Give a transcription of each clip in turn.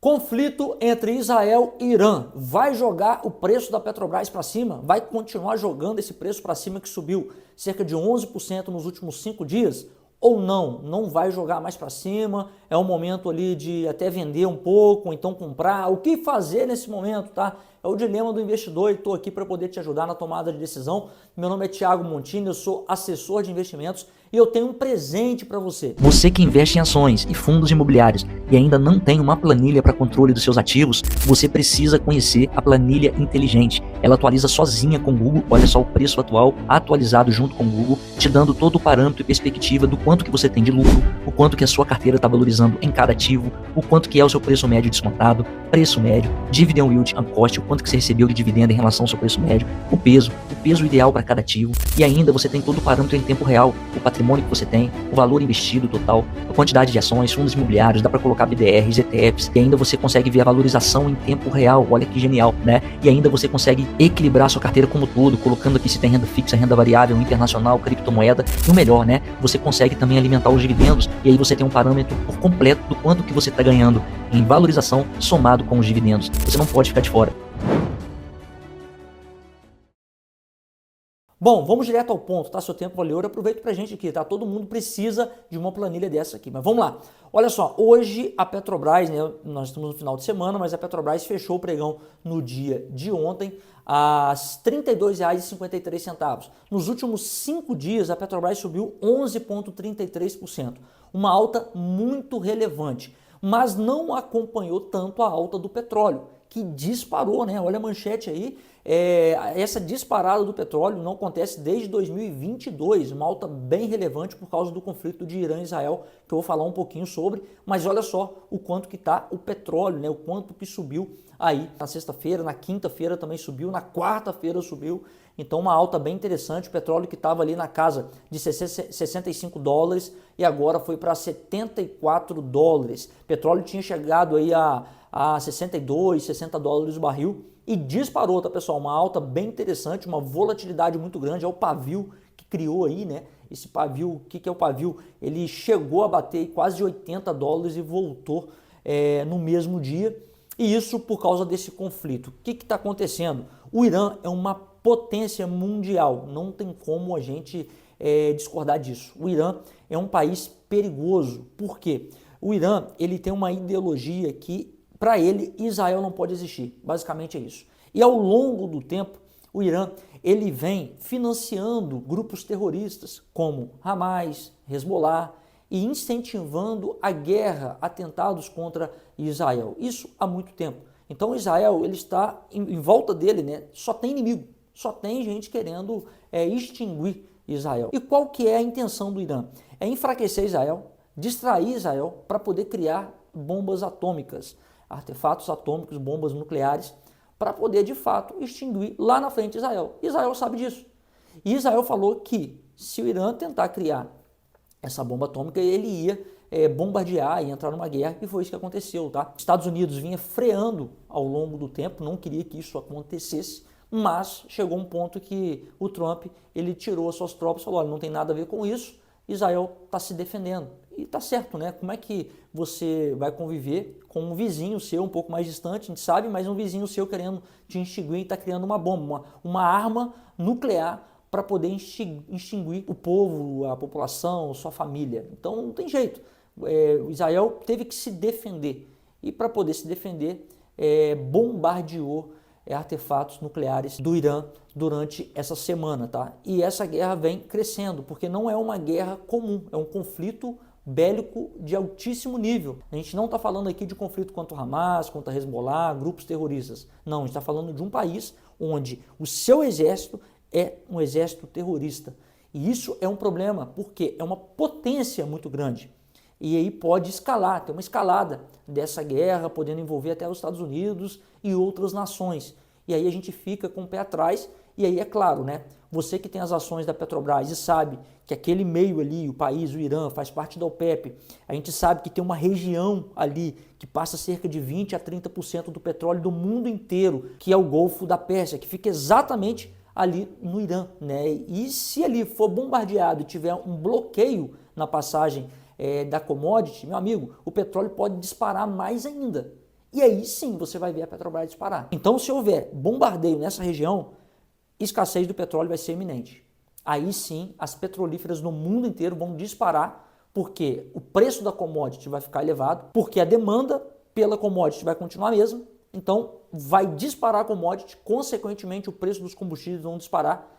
Conflito entre Israel e Irã vai jogar o preço da Petrobras para cima? Vai continuar jogando esse preço para cima que subiu cerca de 11% nos últimos 5 dias? Ou não? Não vai jogar mais para cima? É um momento ali de até vender um pouco, ou então comprar? O que fazer nesse momento, tá? É o dilema do investidor e estou aqui para poder te ajudar na tomada de decisão. Meu nome é Thiago Montini, eu sou assessor de investimentos e eu tenho um presente para você. Você que investe em ações e fundos imobiliários e ainda não tem uma planilha para controle dos seus ativos, você precisa conhecer a planilha inteligente. Ela atualiza sozinha com o Google, olha só o preço atual atualizado junto com o Google, te dando todo o parâmetro e perspectiva do quanto que você tem de lucro, o quanto que a sua carteira está valorizando em cada ativo, o quanto que é o seu preço médio descontado, preço médio, dividend yield and cost, o quanto que você recebeu de dividendo em relação ao seu preço médio, o peso ideal para cada ativo, e ainda você tem todo o parâmetro em tempo real, o patrimônio que você tem, o valor investido total, a quantidade de ações, fundos imobiliários, dá para colocar BDRs, ETFs, e ainda você consegue ver a valorização em tempo real, olha que genial, né? E ainda você consegue equilibrar a sua carteira como todo, colocando aqui se tem renda fixa, renda variável, internacional, criptomoeda, e o melhor, né? Você consegue também alimentar os dividendos, e aí você tem um parâmetro por completo do quanto que você está ganhando em valorização somado com os dividendos. Você não pode ficar de fora. Bom, vamos direto ao ponto, tá? Seu tempo valeu, aproveita pra gente aqui, tá? Todo mundo precisa de uma planilha dessa aqui, mas vamos lá. Olha só, hoje a Petrobras, né, nós estamos no final de semana, mas a Petrobras fechou o pregão no dia de ontem às R$ 32,53. Nos últimos 5 dias, a Petrobras subiu 11,33%, uma alta muito relevante, mas não acompanhou tanto a alta do petróleo, que disparou, né? Olha a manchete aí. Essa disparada do petróleo não acontece desde 2022, uma alta bem relevante por causa do conflito de Irã e Israel, que eu vou falar um pouquinho sobre, mas olha só o quanto que está o petróleo, né? O quanto que subiu aí na sexta-feira, na quinta-feira também subiu, na quarta-feira subiu, então uma alta bem interessante, o petróleo que estava ali na casa de $65 e agora foi para $74. O petróleo tinha chegado aí a 62, $60 o barril e disparou, tá pessoal? Uma alta bem interessante, uma volatilidade muito grande, é o pavio que criou aí, né? Esse pavio, o que é o pavio? Ele chegou a bater quase $80 e voltou no mesmo dia, e isso por causa desse conflito. O que está acontecendo? O Irã é uma potência mundial, não tem como a gente discordar disso. O Irã é um país perigoso, por quê? O Irã ele tem uma ideologia que para ele, Israel não pode existir, basicamente é isso. E ao longo do tempo, o Irã ele vem financiando grupos terroristas como Hamas, Hezbollah e incentivando a guerra, atentados contra Israel. Isso há muito tempo. Então Israel ele está em volta dele, né? Só tem inimigo, só tem gente querendo extinguir Israel. E qual que é a intenção do Irã? É enfraquecer Israel, distrair Israel para poder criar bombas atômicas, artefatos atômicos, bombas nucleares, para poder de fato extinguir lá na frente Israel. Israel sabe disso. E Israel falou que se o Irã tentar criar essa bomba atômica, ele ia bombardear e entrar numa guerra, e foi isso que aconteceu, tá? Estados Unidos vinha freando ao longo do tempo, não queria que isso acontecesse, mas chegou um ponto que o Trump ele tirou as suas tropas e falou: olha, não tem nada a ver com isso, Israel está se defendendo. E tá certo, né? Como é que você vai conviver com um vizinho seu um pouco mais distante, a gente sabe, mas um vizinho seu querendo te extinguir e está criando uma bomba, uma arma nuclear para poder extinguir o povo, a população, sua família. Então não tem jeito. Israel teve que se defender. E para poder se defender, bombardeou artefatos nucleares do Irã durante essa semana, tá? E essa guerra vem crescendo, porque não é uma guerra comum, é um conflito bélico de altíssimo nível. A gente não está falando aqui de conflito contra o Hamas, contra Hezbollah, grupos terroristas. Não, a gente está falando de um país onde o seu exército é um exército terrorista. E isso é um problema, porque é uma potência muito grande. E aí pode escalar, tem uma escalada dessa guerra, podendo envolver até os Estados Unidos e outras nações. E aí a gente fica com o pé atrás, e aí é claro, né? Você que tem as ações da Petrobras e sabe que aquele meio ali, o país, o Irã, faz parte da OPEP, a gente sabe que tem uma região ali que passa cerca de 20 a 30% do petróleo do mundo inteiro, que é o Golfo da Pérsia, que fica exatamente ali no Irã, né? E se ali for bombardeado e tiver um bloqueio na passagem da commodity, meu amigo, o petróleo pode disparar mais ainda. E aí sim você vai ver a Petrobras disparar. Então, se houver bombardeio nessa região, escassez do petróleo vai ser iminente. Aí sim, as petrolíferas no mundo inteiro vão disparar, porque o preço da commodity vai ficar elevado, porque a demanda pela commodity vai continuar a mesma, então vai disparar a commodity, consequentemente o preço dos combustíveis vão disparar,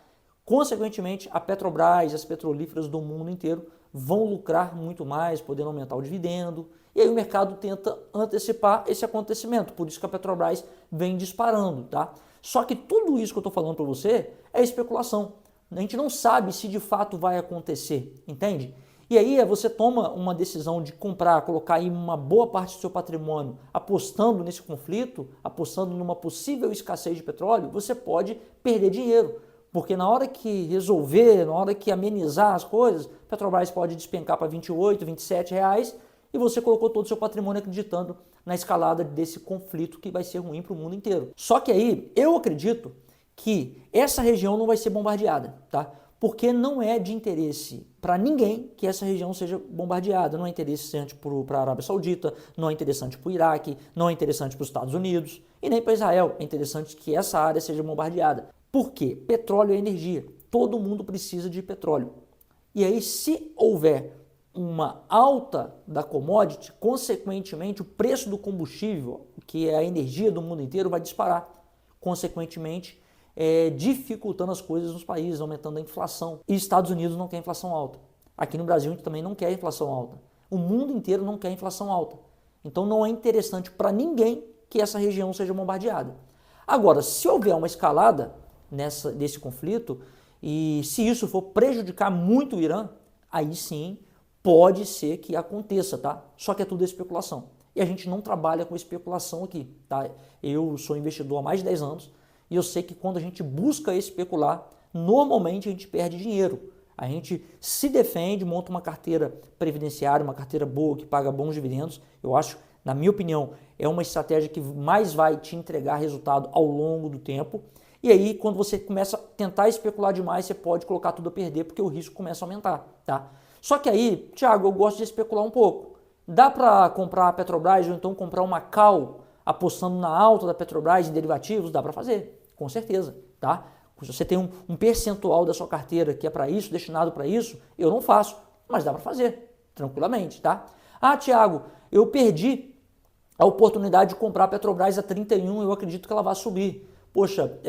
consequentemente a Petrobras, as petrolíferas do mundo inteiro vão lucrar muito mais, podendo aumentar o dividendo, e aí o mercado tenta antecipar esse acontecimento, por isso que a Petrobras vem disparando, tá? Só que tudo isso que eu estou falando para você é especulação. A gente não sabe se de fato vai acontecer, entende? E aí você toma uma decisão de comprar, colocar aí uma boa parte do seu patrimônio apostando nesse conflito, apostando numa possível escassez de petróleo, você pode perder dinheiro. Porque na hora que resolver, na hora que amenizar as coisas, a Petrobras pode despencar para 28, 27 reais e você colocou todo o seu patrimônio acreditando na escalada desse conflito que vai ser ruim para o mundo inteiro. Só que aí eu acredito que essa região não vai ser bombardeada, tá? Porque não é de interesse para ninguém que essa região seja bombardeada. Não é interessante para a Arábia Saudita, não é interessante para o Iraque, não é interessante para os Estados Unidos e nem para Israel. É interessante que essa área seja bombardeada. Por quê? Petróleo é energia. Todo mundo precisa de petróleo. E aí, se houver uma alta da commodity, consequentemente o preço do combustível, que é a energia do mundo inteiro, vai disparar. Consequentemente, dificultando as coisas nos países, aumentando a inflação. E Estados Unidos não quer inflação alta. Aqui no Brasil a gente também não quer inflação alta. O mundo inteiro não quer inflação alta. Então não é interessante para ninguém que essa região seja bombardeada. Agora, se houver uma escalada desse conflito, e se isso for prejudicar muito o Irã, aí sim pode ser que aconteça, tá? Só que é tudo especulação. E a gente não trabalha com especulação aqui, tá? Eu sou investidor há mais de 10 anos, e eu sei que quando a gente busca especular, normalmente a gente perde dinheiro. A gente se defende, monta uma carteira previdenciária, uma carteira boa, que paga bons dividendos. Eu acho, na minha opinião, é uma estratégia que mais vai te entregar resultado ao longo do tempo. E aí, quando você começa a tentar especular demais, você pode colocar tudo a perder, porque o risco começa a aumentar, tá? Só que aí, Thiago, eu gosto de especular um pouco. Dá para comprar a Petrobras ou então comprar uma call apostando na alta da Petrobras em derivativos? Dá para fazer, com certeza, tá? Se você tem um percentual da sua carteira que é para isso, destinado para isso, eu não faço, mas dá para fazer, tranquilamente, tá? Ah, Thiago, eu perdi a oportunidade de comprar a Petrobras a 31, eu acredito que ela vai subir. Poxa,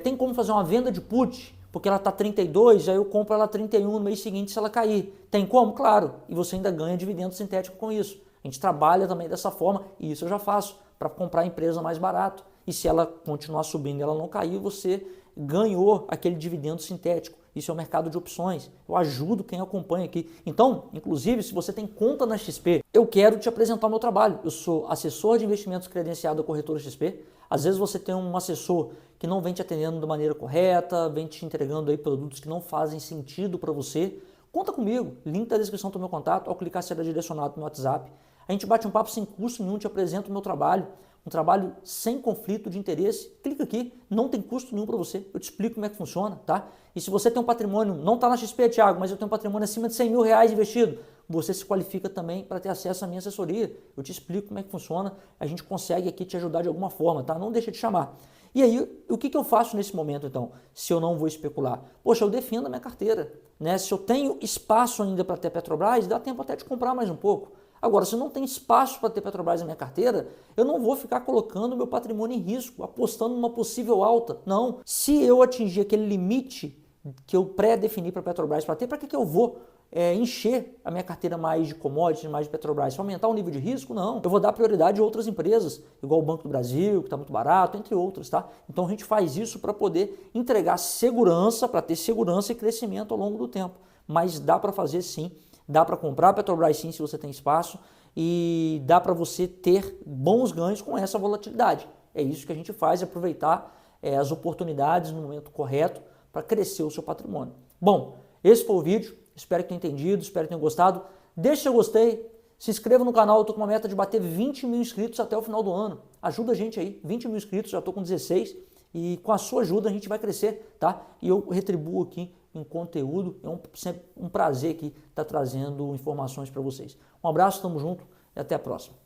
tem como fazer uma venda de put, porque ela está 32, aí eu compro ela a 31 no mês seguinte se ela cair. Tem como? Claro, e você ainda ganha dividendo sintético com isso. A gente trabalha também dessa forma, e isso eu já faço, para comprar a empresa mais barato. E se ela continuar subindo e ela não cair, você ganhou aquele dividendo sintético. Isso é o mercado de opções. Eu ajudo quem acompanha aqui. Então, inclusive, se você tem conta na XP, eu quero te apresentar o meu trabalho. Eu sou assessor de investimentos credenciado da corretora XP. Às vezes você tem um assessor que não vem te atendendo da maneira correta, vem te entregando aí produtos que não fazem sentido para você. Conta comigo. Link da descrição do meu contato. Ao clicar será direcionado no WhatsApp. A gente bate um papo sem custo nenhum, te apresento o meu trabalho. Um trabalho sem conflito de interesse, clica aqui, não tem custo nenhum para você, eu te explico como é que funciona, tá? E se você tem um patrimônio, não está na XP, Thiago, mas eu tenho um patrimônio acima de 100 mil reais investido, você se qualifica também para ter acesso à minha assessoria, eu te explico como é que funciona, a gente consegue aqui te ajudar de alguma forma, tá? Não deixa de chamar. E aí, o que eu faço nesse momento então, se eu não vou especular? Poxa, eu defendo a minha carteira, né? Se eu tenho espaço ainda para ter Petrobras, dá tempo até de comprar mais um pouco. Agora, se eu não tenho espaço para ter Petrobras na minha carteira, eu não vou ficar colocando meu patrimônio em risco, apostando numa possível alta. Não. Se eu atingir aquele limite que eu pré-defini para a Petrobras para ter, para que eu vou encher a minha carteira mais de commodities, mais de Petrobras? Para aumentar o nível de risco? Não. Eu vou dar prioridade a outras empresas, igual o Banco do Brasil, que está muito barato, entre outras, tá? Então a gente faz isso para poder entregar segurança, para ter segurança e crescimento ao longo do tempo. Mas dá para fazer sim. Dá para comprar a Petrobras sim, se você tem espaço, e dá para você ter bons ganhos com essa volatilidade. É isso que a gente faz, aproveitar as oportunidades no momento correto para crescer o seu patrimônio. Bom, esse foi o vídeo, espero que tenha entendido, espero que tenha gostado. Deixe seu gostei, se inscreva no canal, eu estou com uma meta de bater 20 mil inscritos até o final do ano. Ajuda a gente aí, 20 mil inscritos, já estou com 16, e com a sua ajuda a gente vai crescer, tá? E eu retribuo aqui em conteúdo, é sempre um prazer aqui estar trazendo informações para vocês. Um abraço, tamo junto e até a próxima.